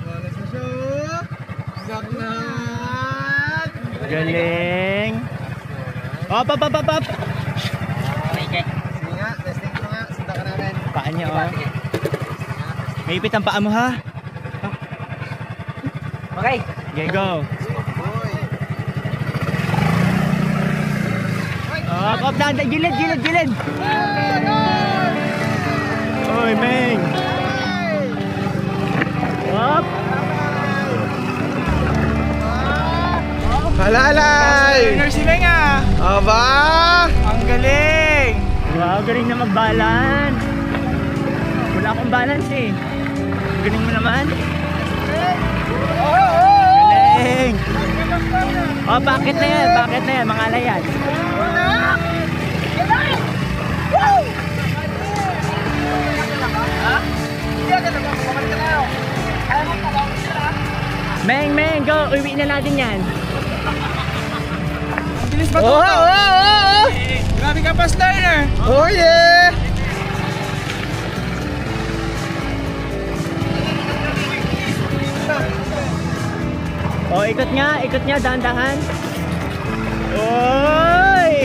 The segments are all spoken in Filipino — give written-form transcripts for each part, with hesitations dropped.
Balas na siya. Saknat. Galing. Op. Sige nga, testing ko nga. Sundan ka namin. Paa niya, oh. Maipit ang paa mo, ha? Okay. Okay, go. Op, dahan. Gilid. Oy, Meng. Op. Halalay! Si Meng ah. Aba! Ang galing. Wow, galing na mag-balance. Wala akong balance eh. Galing mo naman. Galing. Oh, bakit na yan? Mga alayan. Meng, go. Uwi na natin yan. Bilis ba Oh! Grabe ka pa, Starner. Oh yeah! Oh, ikot nga, dahan-dahan. Oy!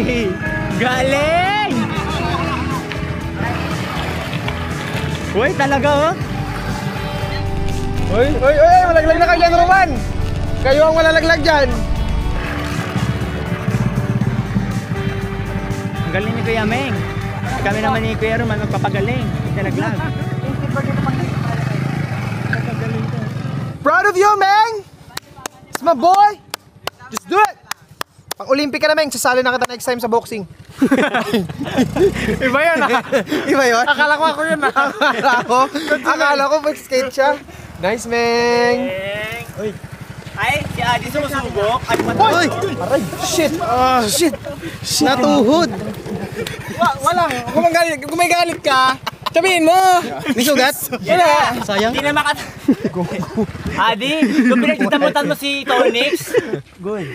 Galing! Uy, talaga oh. Oy, malaglag na kayo dyan, Roman! Kayo ang malalaglag dyan! Ang galing ni Kuya Meng. Kami naman ni Kuya Roman magpapagaling. Nalaglag. Proud of you, Meng! It's my boy! Just do it! Pang Olympic ka na, Meng. Sasali na kita next time sa boxing. Iba yan ah. Iba yun? Akala ko ako yun ah. Akala ko mag-skate siya. Nice, Meng! Uy. Ay, si Adi sumusubok. Ay, Uy! Aray! Shit! Shit! Natuhod! Walang. Kung may galit ka, sabihin mo. May sugat? Wala. Sayang. Hindi na makat... Adi, kung pinagtitamutan mo si Tonix. Good.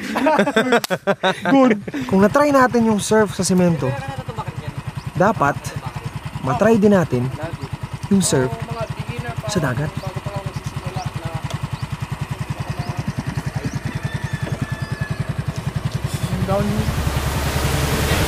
Kung na-try natin yung surf sa semento, dapat matry din natin yung surf sa dagat. Down